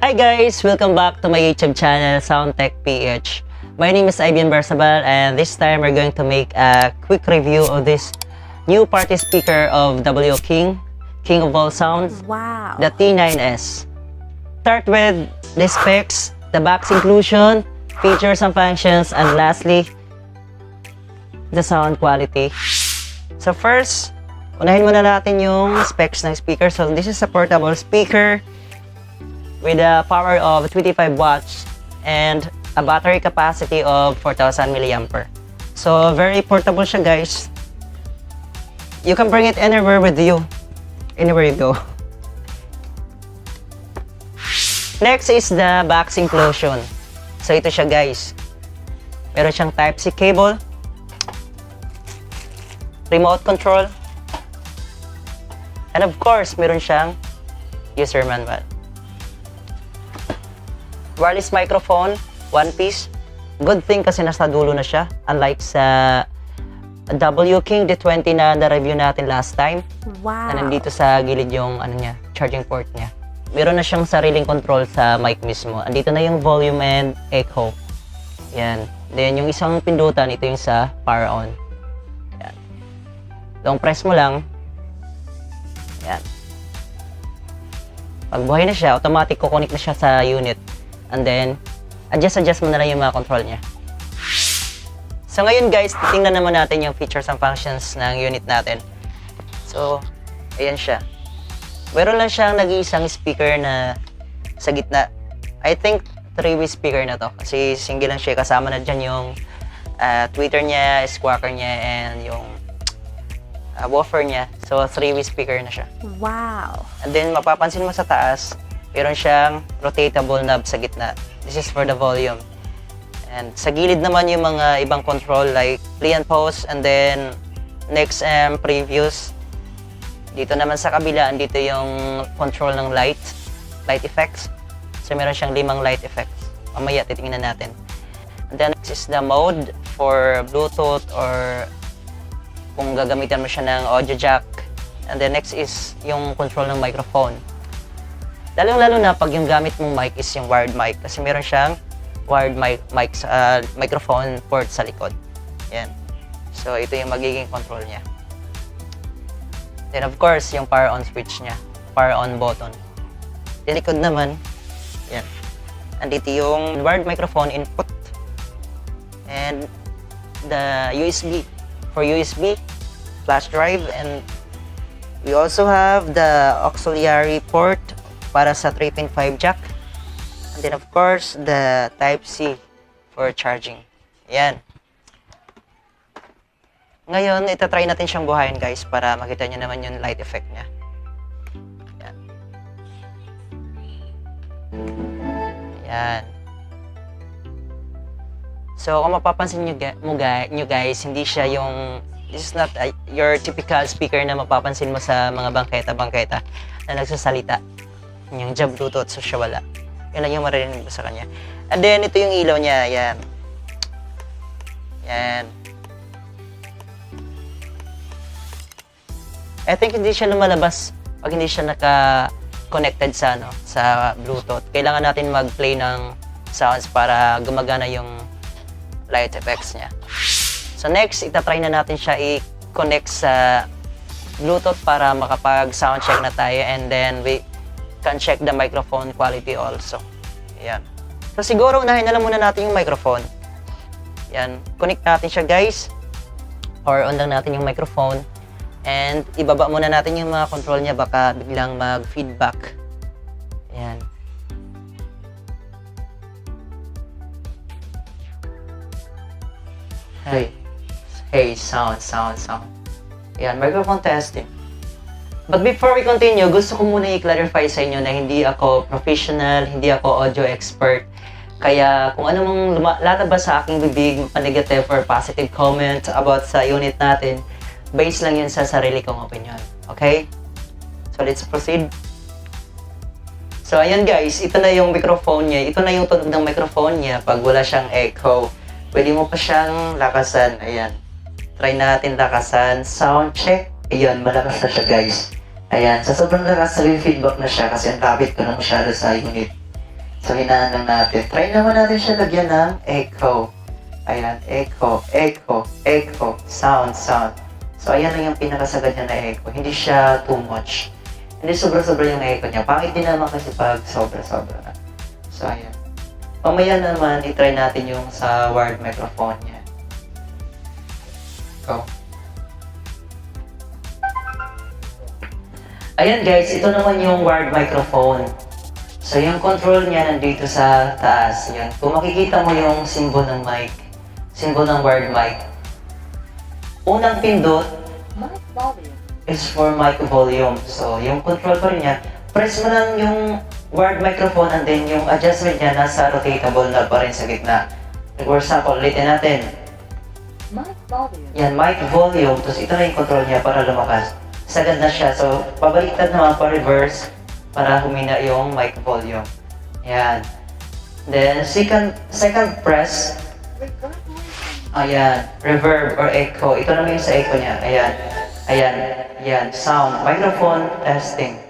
Hi guys! Welcome back to my YouTube channel, SoundTech PH. My name is Ivan Barsabal and this time we're going to make a quick review of this new party speaker of WO King of all sounds, Wow. the T9S. Start with the specs, the box inclusion, features and functions, and lastly, the sound quality. So first, unahin muna natin yung specs ng speaker. So this is a portable speaker with a power of 25 watts and a battery capacity of 4,000 mAh. So very portable siya, guys. You can bring it anywhere with you, anywhere you go. Next is the box inclusion. So ito siya, guys. Meron siyang Type-C cable, remote control, and of course, meron siyang user manual. Wireless microphone, one piece. Good thing kasi nasa dulo na siya. Unlike sa WO King D20 na na-review natin last time. Wow. Na nandito sa gilid yung charging port niya. Meron na siyang sariling control sa mic mismo. Andito na yung volume and echo. Yan. Then yung isang pindutan, ito yung sa power on. Yan. Long press mo lang. Yan. Pag buhay na siya, automatic kukonek na siya sa unit. And then, adjust mo na lang yung mga control niya. So ngayon guys, tingnan naman natin yung features and functions ng unit natin. So, ayan siya. Meron lang siyang nag-iisang speaker na sa gitna. I think 3-way speaker na to. Kasi single lang siya. Kasama na dyan yung tweeter niya, squawker niya, and yung woofer niya. So, 3-way speaker na siya. Wow. And then, mapapansin mo sa taas, meron siyang rotatable knob sa gitna. This is for the volume. And sa gilid naman yung mga ibang control like play and pause, and then next previews. Dito naman sa kabila, dito yung control ng light effects. So meron siyang 5 light effects. Mamaya titingnan natin. And then next is the mode for Bluetooth or kung gagamitan mo siya ng audio jack. And then next is yung control ng microphone. Lalo na pag yung gamit mong mic is yung wired mic kasi meron siyang wired mic sa microphone port sa likod. Yan. So ito yung magiging control niya. Then of course, yung power on switch niya, power on button. Sa likod naman, yan. Andito yung wired microphone input and the USB for USB flash drive, and we also have the auxiliary port para sa 3.5 jack. And then of course, the Type-C for charging. Yan. Ngayon, itatry natin siyang buhayin guys para makita nyo naman yung light effect niya. Yan. Yan. So, kung mapapansin nyo guys, hindi siya yung... This is not your typical speaker na mapapansin mo sa mga bangketa na nagsasalita. Yung jab Bluetooth, so siya wala. Yun lang yung maririnig mo sa kanya. And then, ito yung ilaw niya. Yan. Yan. I think hindi siya lumalabas pag hindi siya naka-connected sa Bluetooth. Kailangan natin mag-play ng sounds para gumagana yung light effects niya. So next, itatry na natin siya i-connect sa Bluetooth para makapag-sound check na tayo, and then we can check the microphone quality also. Yan. So siguro unahin na lang muna natin yung microphone. Yan. Connect natin siya guys. Power on lang natin yung microphone. And ibaba muna natin yung mga control niya, baka biglang mag-feedback. Yan. Hey, sound. Yan, microphone testing. But before we continue, gusto ko muna i-clarify sa inyo na hindi ako professional, hindi ako audio expert. Kaya kung ano mang lalabas sa aking bibig, negative or positive comment about sa unit natin, based lang yun sa sarili kong opinion. Okay? So let's proceed. So ayan guys, ito na yung microphone niya. Ito na yung tunog ng microphone niya pag wala siyang echo. Pwede mo pa siyang lakasan. Ayan. Try natin lakasan. Sound check. Ayan, malakas na siya guys. Ayan, sa sobrang lakas, nag-feedback na siya kasi ang lapit ko na masyado sa unit. So, hinaan lang natin. Try naman natin siya lagyan ng echo. Ayan, echo, echo, echo, sound, sound. So, ayan lang yung pinakasagad niya na echo. Hindi siya too much. Hindi sobra-sobra yung echo niya. Pangit din naman kasi pag sobra-sobra na. So, ayan. Mamaya naman, itry natin yung sa wired microphone niya. Go. Ayan guys, ito naman yung wired microphone. So, yung control niya nandito sa taas. Yan. Kung makikita mo yung symbol ng mic, symbol ng wired mic. Unang pindot Mic volume. is for mic volume. So, yung control ko rin niya, press mo lang yung wired microphone and then yung adjustment niya nasa rotatable knob pa rin sa gitna. For example, ulitin natin. Mic volume. Yan, mic volume. Tapos ito na yung control niya para lumakas. Sagad na siya. So, pabaliktad naman pa reverse para humina yung mic volume. Yan. Then, second press. Reverberation. Ayan, reverb or echo. Ito naman yung sa echo niya. Ayan. Ayan. Ayan. Sound. Microphone testing.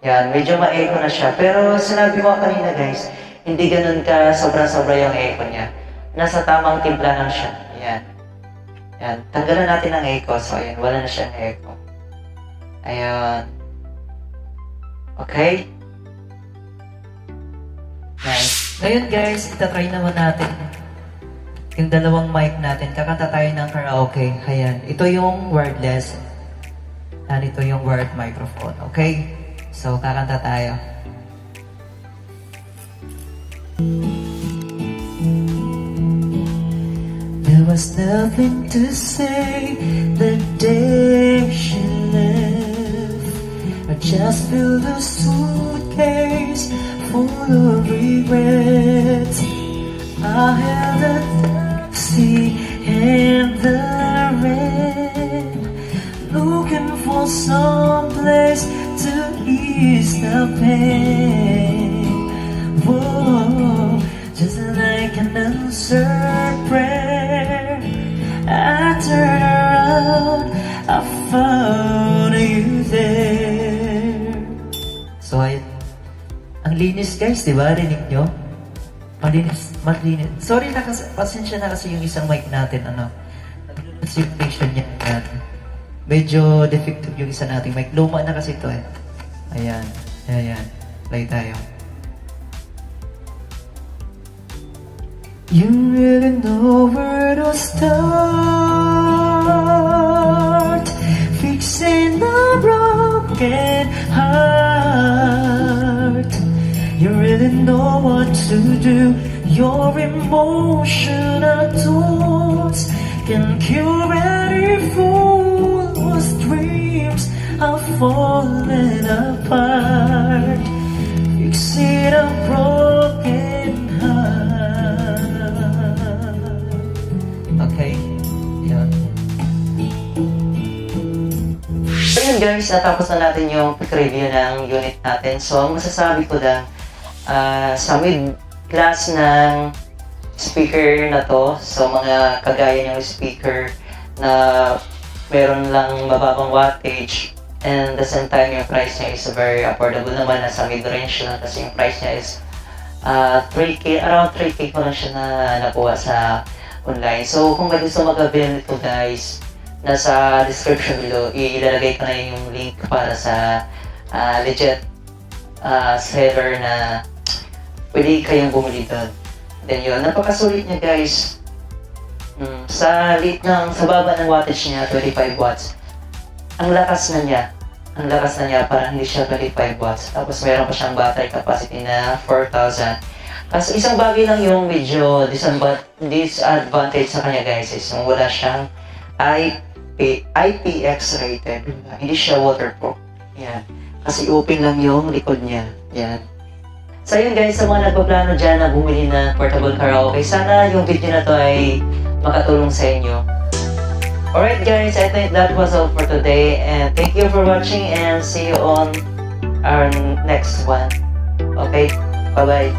Yan. Medyo ma-echo na siya. Pero sinabi ko kanina guys, hindi ganun ka sobra-sobra yung echo niya. Nasa tamang timpla lang siya. Ayan. Ayan. Tanggalan natin ang echo. So, ayan. Wala na siyang echo. Ayan. Okay? Nice. Ngayon guys, itatry naman natin yung dalawang mic natin. Kakanta tayo ng karaoke. Ayan. Ito yung wordless. And ito yung wired microphone. Okay? So, kakanta tayo. There was nothing to say the day she left. I just filled a suitcase full of regrets. I held a taxi in the rain, looking for some place to ease the pain. Whoa, just like an answered prayer, I turned around, I found you there. So, ang linis guys, di ba? Rinig nyo? Malinis, malinis. Sorry na kasi, pasensya na kasi yung isang mic natin, nag-lunas yung station niya. Ayan. Medyo defective yung isa nating mic. Luma na kasi ito eh. Ayan, ayan. Play tayo. You really know where to start fixing a broken heart. You really know what to do. Your emotional tools can cure any fool whose dreams are falling apart. Fixing a broken heart. Okay? Yan. So yun guys, natapos na natin yung quick review ng unit natin. So, ang masasabi ko lang, sa mid-class ng speaker na to, so mga kagaya ng speaker na meron lang mababang wattage and the same time yung price niya is very affordable naman, nasa mid-range lang kasi yung price niya is 3K, around 3K ko lang siya na nakuha sa online. So kung may gusto mag-avail nito guys, nasa description below, ilalagay ko na yung link para sa legit seller na pwede kayong bumili doon. Then yun, napakasulit niya guys. Sa baba ng wattage niya, 25 watts. Ang lakas na niya. Parang hindi siya 25 watts. Tapos meron pa siyang battery capacity na 4,000. Kaso isang bagay lang yung medyo disadvantage sa kanya guys is yung wala siyang IPX rated. Hindi siya waterproof. Yan. Kasi open lang yung likod niya. Yan. So yun guys, sa mga nagpaplano dyan na bumili ng portable karaoke, sana yung video na to ay makatulong sa inyo. Alright guys, I think that was all for today, and thank you for watching and see you on our next one. Okay, bye bye.